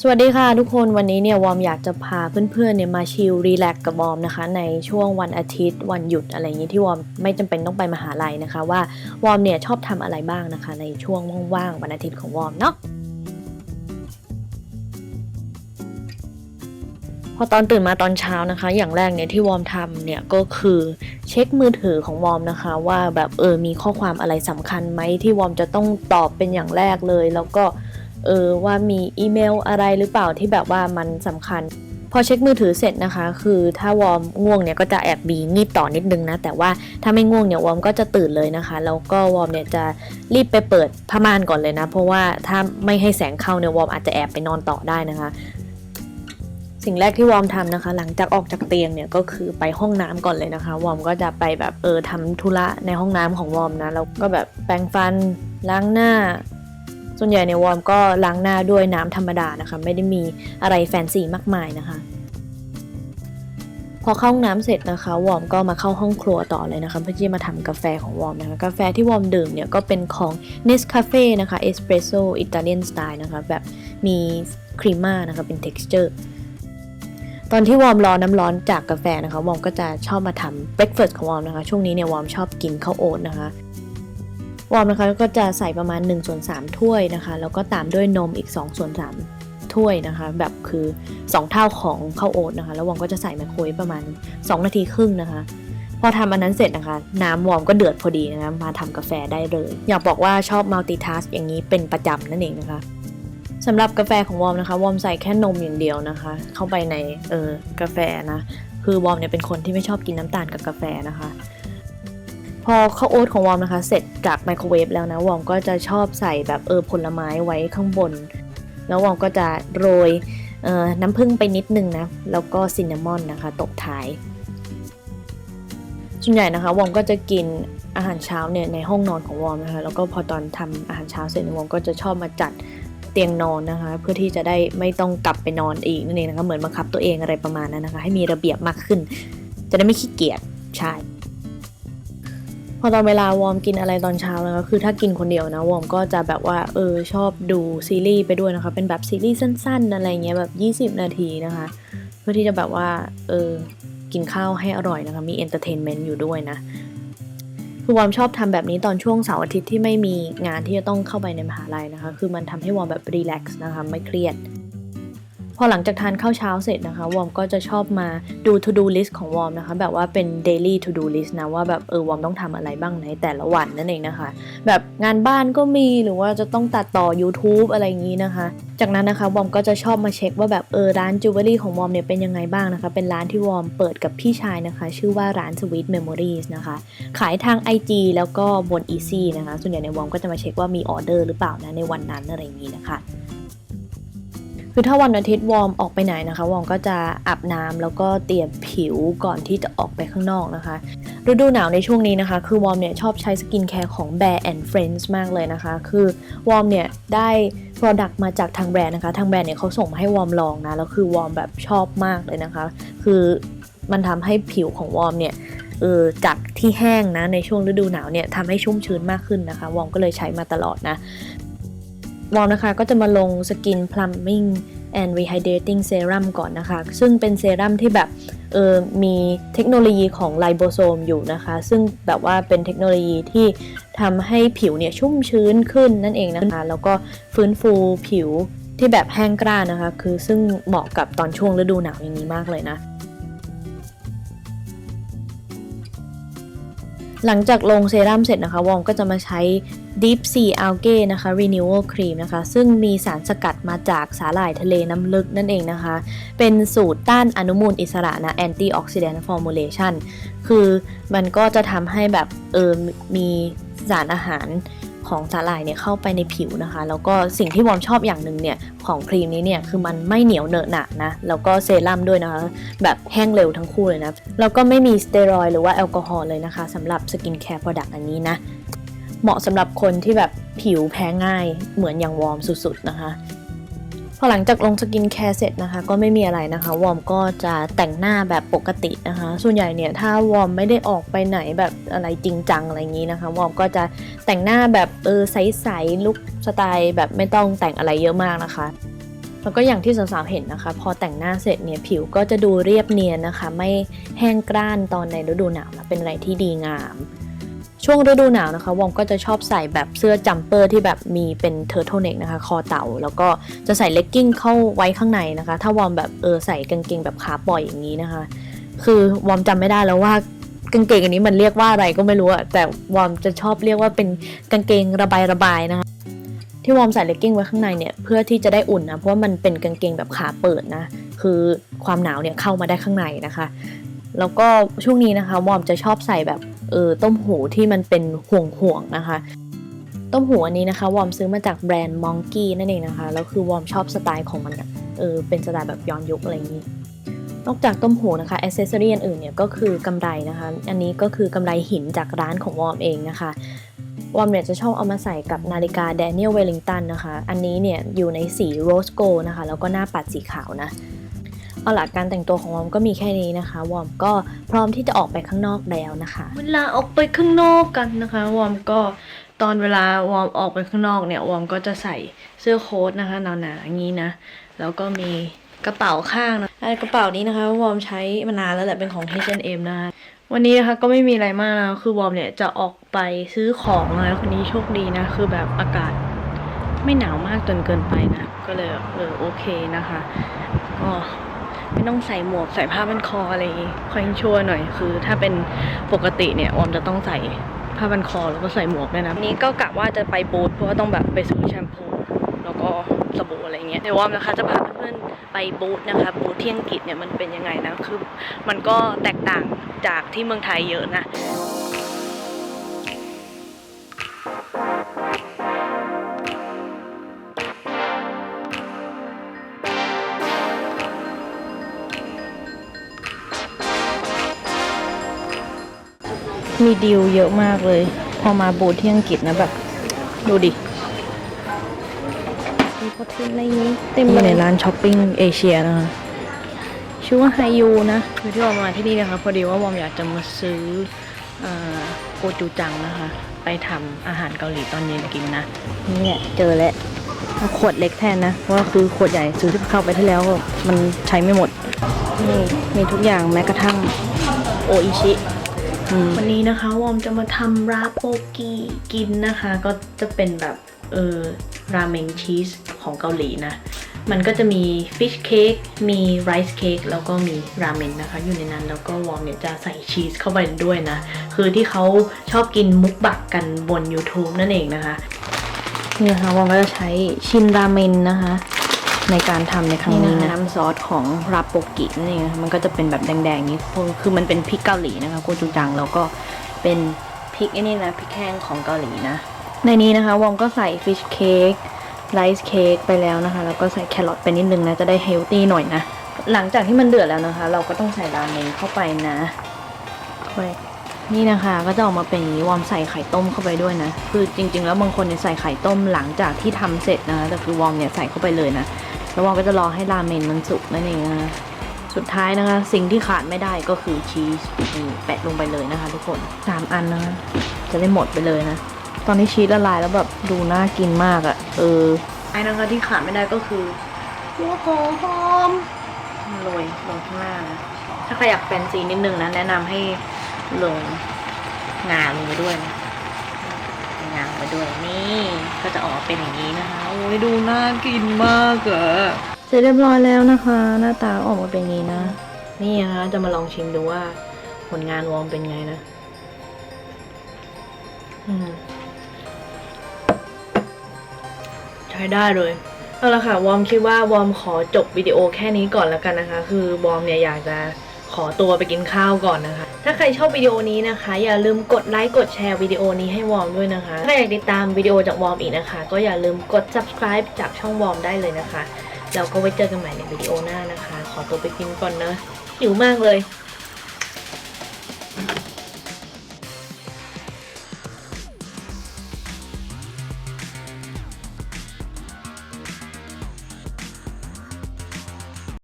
สวัสดีค่ะทุกคนวันนี้เนี่ยวอมอยากจะพาเพื่อนๆเนี่ยมาชิลรีแลกซ์กับวอมนะคะในช่วงวันอาทิตย์วันหยุดอะไรอย่างนี้ที่วอมไม่จำเป็นต้องไปมหาลัยนะคะว่าวอมเนี่ยชอบทำอะไรบ้างนะคะในช่วงว่างๆวันอาทิตย์ของวอมเนาะพอตอนตื่นมาตอนเช้านะคะอย่างแรกเนี่ยที่วอมทำเนี่ยก็คือเช็คมือถือของวอมนะคะว่าแบบมีข้อความอะไรสำคัญไหมที่วอมจะต้องตอบเป็นอย่างแรกเลยแล้วก็ว่ามีอีเมลอะไรหรือเปล่าที่แบบว่ามันสำคัญพอเช็คมือถือเสร็จนะคะคือถ้าวอมง่วงเนี่ยก็จะแอบงีบต่อนิดนึงนะแต่ว่าถ้าไม่ง่วงเนี่ยวอมก็จะตื่นเลยนะคะแล้วก็วอมเนี่ยจะรีบไปเปิดผ้าม่านก่อนเลยนะเพราะว่าถ้าไม่ให้แสงเข้าเนี่ยวอมอาจจะแอบไปนอนต่อได้นะคะสิ่งแรกที่วอมทำนะคะหลังจากออกจากเตียงเนี่ยก็คือไปห้องน้ำก่อนเลยนะคะวอมก็จะไปแบบทำธุระในห้องน้ำของวอมนะแล้วก็แบบแปรงฟันล้างหน้าส่วนใหญ่ในวอร์มก็ล้างหน้าด้วยน้ำธรรมดานะคะไม่ได้มีอะไรแฟนซีมากมายนะคะพอเข้าห้องน้ำเสร็จนะคะวอร์มก็มาเข้าห้องครัวต่อเลยนะคะเพื่อที่จะมาทำกาแฟของวอร์มนะคะกาแฟที่วอร์มดื่มเนี่ยก็เป็นของ Nescafe นะคะ Espresso Italian Style นะคะแบบมีครีมม่านะคะเป็น texture ตอนที่วอร์มรอน้ำร้อนจากกาแฟนะคะวอร์มก็จะชอบมาทำเบรคเฟาสต์ของวอร์มนะคะช่วงนี้เนี่ยวอร์มชอบกินข้าวโอ๊ตนะคะวอร์มนะคะก็จะใส่ประมาณ1/3 ถ้วยนะคะแล้วก็ตามด้วยนมอีก2/3 ถ้วยนะคะแบบคือ2เท่าของข้าวโอ๊ตนะคะแล้ววอร์มก็จะใส่ไมโครเวฟประมาณ2 นาทีครึ่งนะคะพอทำอันนั้นเสร็จนะคะน้ำวอร์มก็เดือดพอดีนะคะมาทำกาแฟได้เลยอยากบอกว่าชอบ multitask อย่างนี้เป็นประจำนั่นเองนะคะสำหรับกาแฟของวอร์มนะคะวอร์มใส่แค่นมอย่างเดียวนะคะเข้าไปในกาแฟนะคือวอร์มเนี่ยเป็นคนที่ไม่ชอบกินน้ำตาลกับกาแฟนะคะพอข้าวโอ๊ตของวอร์มนะคะเสร็จจากไมโครเวฟแล้วนะวอร์มก็จะชอบใส่แบบผลไม้ไว้ข้างบนแล้ววอร์มก็จะโรยน้ำผึ้งไปนิดนึงนะแล้วก็ซินนามอนนะคะตบท้ายส่วนใหญ่นะคะวอร์มก็จะกินอาหารเช้าเนี่ยในห้องนอนของวอร์มนะคะแล้วก็พอตอนทำอาหารเช้าเสร็จวอร์มก็จะชอบมาจัดเตียงนอนนะคะเพื่อที่จะได้ไม่ต้องกลับไปนอนอีกนั่นเองนะคะเหมือนบังคับตัวเองอะไรประมาณนั้นนะคะให้มีระเบียบมากขึ้นจะได้ไม่ขี้เกียจใช่พอตอนเวลาวอร์มกินอะไรตอนเช้านะคะคือถ้ากินคนเดียวนะวอร์มก็จะแบบว่าชอบดูซีรีส์ไปด้วยนะคะเป็นแบบซีรีส์สั้นๆอะไรเงี้ยแบบ20 นาทีนะคะเพื่อที่จะแบบว่ากินข้าวให้อร่อยนะคะมีเอนเตอร์เทนเมนต์อยู่ด้วยนะคือวอร์มชอบทำแบบนี้ตอนช่วงเสาร์อาทิตย์ที่ไม่มีงานที่จะต้องเข้าไปในมหาลัยนะคะคือมันทำให้วอร์มแบบรีแลกซ์นะคะไม่เครียดพอหลังจากทานข้าวเช้าเสร็จนะคะวอร์มก็จะชอบมาดู to do list ของวอร์มนะคะแบบว่าเป็น daily to do list นะว่าแบบวอร์มต้องทำอะไรบ้างในแต่ละวันนั่นเองนะคะแบบงานบ้านก็มีหรือว่าจะต้องตัดต่อ YouTube อะไรอย่างนี้นะคะจากนั้นนะคะวอร์มก็จะชอบมาเช็คว่าแบบร้านจิวเวลรี่ของวอร์มเนี่ยเป็นยังไงบ้างนะคะเป็นร้านที่วอร์มเปิดกับพี่ชายนะคะชื่อว่าร้าน Sweet Memories นะคะขายทาง IG แล้วก็บน Easy นะคะส่วนใหญ่ในวอร์มก็จะมาเช็คว่ามีออเดอร์หรือเปล่านะในวันนั้นอะไรอย่างนี้นะคะคือถ้าวันอาทิตย์วอร์มออกไปไหนนะคะวอร์มก็จะอาบน้ำแล้วก็เตรียมผิวก่อนที่จะออกไปข้างนอกนะคะฤดูหนาวในช่วงนี้นะคะคือวอร์มเนี่ยชอบใช้สกินแคร์ของ Bare and Friends มากเลยนะคะคือวอร์มเนี่ยได้ Product มาจากทางแบรนด์นะคะทางแบรนด์เนี่ยเขาส่งมาให้วอร์มลองนะแล้วคือวอร์มแบบชอบมากเลยนะคะคือมันทำให้ผิวของวอร์มเนี่ยจากที่แห้งนะในช่วงฤดูหนาวเนี่ยทำให้ชุ่มชื้นมากขึ้นนะคะวอร์มก็เลยใช้มาตลอดนะวอร์มนะคะก็จะมาลงสกิน Plumping and Rehydrating Serum ก่อนนะคะซึ่งเป็นเซรั่มที่แบบมีเทคโนโลยีของไลโบโซมอยู่นะคะซึ่งแบบว่าเป็นเทคโนโลยีที่ทำให้ผิวเนี่ยชุ่มชื้นขึ้นนั่นเองนะคะแล้วก็ฟื้นฟูผิวที่แบบแห้งกร้านนะคะคือซึ่งเหมาะกับตอนช่วงฤดูหนาวอย่างนี้มากเลยนะหลังจากลงเซรั่มเสร็จนะคะวอร์มก็จะมาใช้ Deep Sea Algae นะคะ Renewal Cream นะคะซึ่งมีสารสกัดมาจากสาหร่ายทะเลน้ำลึกนั่นเองนะคะเป็นสูตรต้านอนุมูลอิสระนะ Antioxidant Formulation คือมันก็จะทำให้แบบมีสารอาหารของสาหร่ายเนี่ยเข้าไปในผิวนะคะแล้วก็สิ่งที่วอร์มชอบอย่างหนึ่งเนี่ยของครีมนี้เนี่ยคือมันไม่เหนียวเหนอะหนะนะแล้วก็เซรั่มด้วยนะคะแบบแห้งเร็วทั้งคู่เลยนะแล้วก็ไม่มีสเตียรอยด์หรือว่าแอลกอฮอล์เลยนะคะสำหรับสกินแคร์โปรดักต์อันนี้นะเหมาะสำหรับคนที่แบบผิวแพ้ง่ายเหมือนอย่างวอร์มสุดๆนะคะพอหลังจากลงสกินแคร์เสร็จนะคะก็ไม่มีอะไรนะคะวอร์มก็จะแต่งหน้าแบบปกตินะคะส่วนใหญ่เนี่ยถ้าวอร์มไม่ได้ออกไปไหนแบบอะไรจริงจังอะไรอย่างนี้นะคะวอร์มก็จะแต่งหน้าแบบใสๆลุคสไตล์แบบไม่ต้องแต่งอะไรเยอะมากนะคะ แล้วก็อย่างที่สาวๆเห็นนะคะพอแต่งหน้าเสร็จเนี่ยผิวก็จะดูเรียบเนียนนะคะไม่แห้งกร้านตอนในฤดูหนาวนะเป็นอะไรที่ดีงามช่วงฤดูหนาวนะคะวอมก็จะชอบใส่แบบเสื้อจัมเปอร์ที่แบบมีเป็นเทอร์โทเน็กนะคะคอเต่าแล้วก็จะใส่เลกกิ้งเข้าไว้ข้างในนะคะถ้าวอมแบบใส่กางเกงแบบขาปล่อยอย่างนี้นะคะคือวอมจำไม่ได้แล้วว่ากางเกงอันนี้มันเรียกว่าอะไรก็ไม่รู้อะแต่วอมจะชอบเรียกว่าเป็นกางเกงระบายนะคะที่วอมใส่เลกกิ้งไว้ข้างในเนี่ยเพื่อที่จะได้อุ่นนะเพราะว่ามันเป็นกางเกงแบบขาเปิดนะคือความหนาวเนี่ยเข้ามาได้ข้างในนะคะแล้วก็ช่วงนี้นะคะวอมจะชอบใส่แบบต้มหูที่มันเป็นห่วงนะคะต้มหูอันนี้นะคะวอมซื้อมาจากแบรนด์ Monkey นั่นเองนะคะแล้วคือวอมชอบสไตล์ของมันเป็นสไตล์แบบย้อนยุคอะไรอย่างนี้นอกจากต้มหูนะคะแอคเซสซอรี่อื่นเนี่ยก็คือกำไรนะคะอันนี้ก็คือกำไรหินจากร้านของวอมเองนะคะวอมเนี่ยจะชอบเอามาใส่กับนาฬิกา Daniel Wellington นะคะอันนี้เนี่ยอยู่ในสี Rose Gold นะคะแล้วก็หน้าปัดสีขาวนะเอาล่ะการแต่งตัวของวอมก็มีแค่นี้นะคะวอมก็พร้อมที่จะออกไปข้างนอกแล้วนะคะเวลาออกไปข้างนอกกันนะคะวอมก็ตอนเวลาวอมออกไปข้างนอกเนี่ยวอมก็จะใส่เสื้อโค้ทนะคะหนาๆอย่างนี้นะแล้วก็มีกระเป๋าข้างนะกระเป๋านี้นะคะวอมใช้มานานแล้วแหละเป็นของ H&M นะคะวันนี้นะคะก็ไม่มีอะไรมากนะคือวอมเนี่ยจะออกไปซื้อของนะวันนี้โชคดีนะคือแบบอากาศไม่หนาวมากจนเกินไปนะก็เลยโอเคนะคะก็ไม่ต้องใส่หมวกใส่ผ้าพันคออะไรอย่างงี้ค่อยชั่วหน่อยคือถ้าเป็นปกติเนี่ยวอมจะต้องใส่ผ้าพันคอแล้วก็ใส่หมวกด้วยนะวันนี้ก็กะว่าจะไปบูธเพราะว่าต้องแบบไปซื้อแชมพูแล้วก็สบู่อะไรเงี้ยเดี๋ยววอมนะคะจะพาเพื่อนๆไปบูธนะคะบูธที่อังกฤษเนี่ยมันเป็นยังไงนะคือมันก็แตกต่างจากที่เมืองไทยเยอะนะมีดีลเยอะมากเลยพอมาบูธที่อังกฤษนะแบบดูดิมีคอนเทนต์อะไรนี้เต็มอยู่ในร้านช้อปปิ้งเอเชียนะคะชื่อว่าไฮยูนะคือที่วอมมาที่นี่นะคะพอดีว่าวอมอยากจะมาซื้อโกจูจังนะคะไปทำอาหารเกาหลีตอนเย็นกินนะนี่แหละเจอแล้วขวดเล็กแทนนะเพราะว่าคือขวดใหญ่ซื้อที่เข้าไปที่แล้วมันใช้ไม่หมดนี่มีทุกอย่างแม้กระทั่งโออิชิวันนี้นะคะวอมจะมาทำราโปกิกินนะคะก็จะเป็นแบบราเมงชีสของเกาหลีนะมันก็จะมีฟิชเค้กมีไรซ์เค้กแล้วก็มีราเมนนะคะอยู่ในนั้นแล้วก็วอมเนี่ยจะใส่ชีสเข้าไปด้วยนะคือที่เขาชอบกินมุกบักกันบน YouTube นั่นเองนะคะนี่นะคะวอมก็จะใช้ชินราเมนนะคะในการทำในครั้งนี้นะน้ำซอสของราโปกินั่นเองนะมันก็จะเป็นแบบแดงๆนี้คือมันเป็นพริกเกาหลีนะคะโกจูจังแล้วก็เป็นพริกนี่นะพริกแห้งของเกาหลีนะในนี้นะคะวอมก็ใส่ฟิชเค้กไรซ์เค้กไปแล้วนะคะแล้วก็ใส่แครอทไปนิดนึงนะจะได้เฮลตี้หน่อยนะหลังจากที่มันเดือดแล้วนะคะเราก็ต้องใส่ราเมนเข้าไปนะนี่นะคะก็จะออกมาเป็นอย่างนี้วอมใส่ไข่ต้มเข้าไปด้วยนะคือจริงๆแล้วบางคนเนี่ยใส่ไข่ต้มหลังจากที่ทำเสร็จนะแต่คือวอมเนี่ยใส่เข้าไปเลยนะแล้ววอมก็จะรอให้ราเมนมันสุกนั่นเองนะสุดท้ายนะคะสิ่งที่ขาดไม่ได้ก็คือชีสนี่แปะลงไปเลยนะคะทุกคน3 อันนะคะจะได้หมดไปเลยนะตอนนี้ชีสละลายแล้วแบบดูน่ากินมากอะไอ้นะคะที่ขาดไม่ได้ก็คือหัวหอมโรยลงข้างหน้านะถ้าใครอยากแฟนซีนิดนึงนะแนะนำให้ลงงาลงไปด้วยนะงาลงไปด้วยนี่ก็จะออกเป็นอย่างนี้นะคะโอ้ยดูน่ากินมากอะเสร็จเรียบร้อยแล้วนะคะหน้าตาออกมาเป็นอย่างนี้นะนี่นะคะจะมาลองชิมดูว่าผลงานวอมเป็นไงนะใช้ได้เลยเอาละค่ะวอมคิดว่าวอมขอจบวิดีโอแค่นี้ก่อนแล้วกันนะคะคือวอมเนี่ยอยากจะขอตัวไปกินข้าวก่อนนะคะถ้าใครชอบวิดีโอนี้นะคะอย่าลืมกดไลค์กดแชร์วิดีโอนี้ให้วอมด้วยนะคะถ้าอยากติดตามวิดีโอจากวอมอีกนะคะก็อย่าลืมกด subscribe จากช่องวอมได้เลยนะคะแล้วก็ไว้เจอกันใหม่ในวิดีโอหน้านะคะขอตัวไปกินก่อนนะหิวมากเลย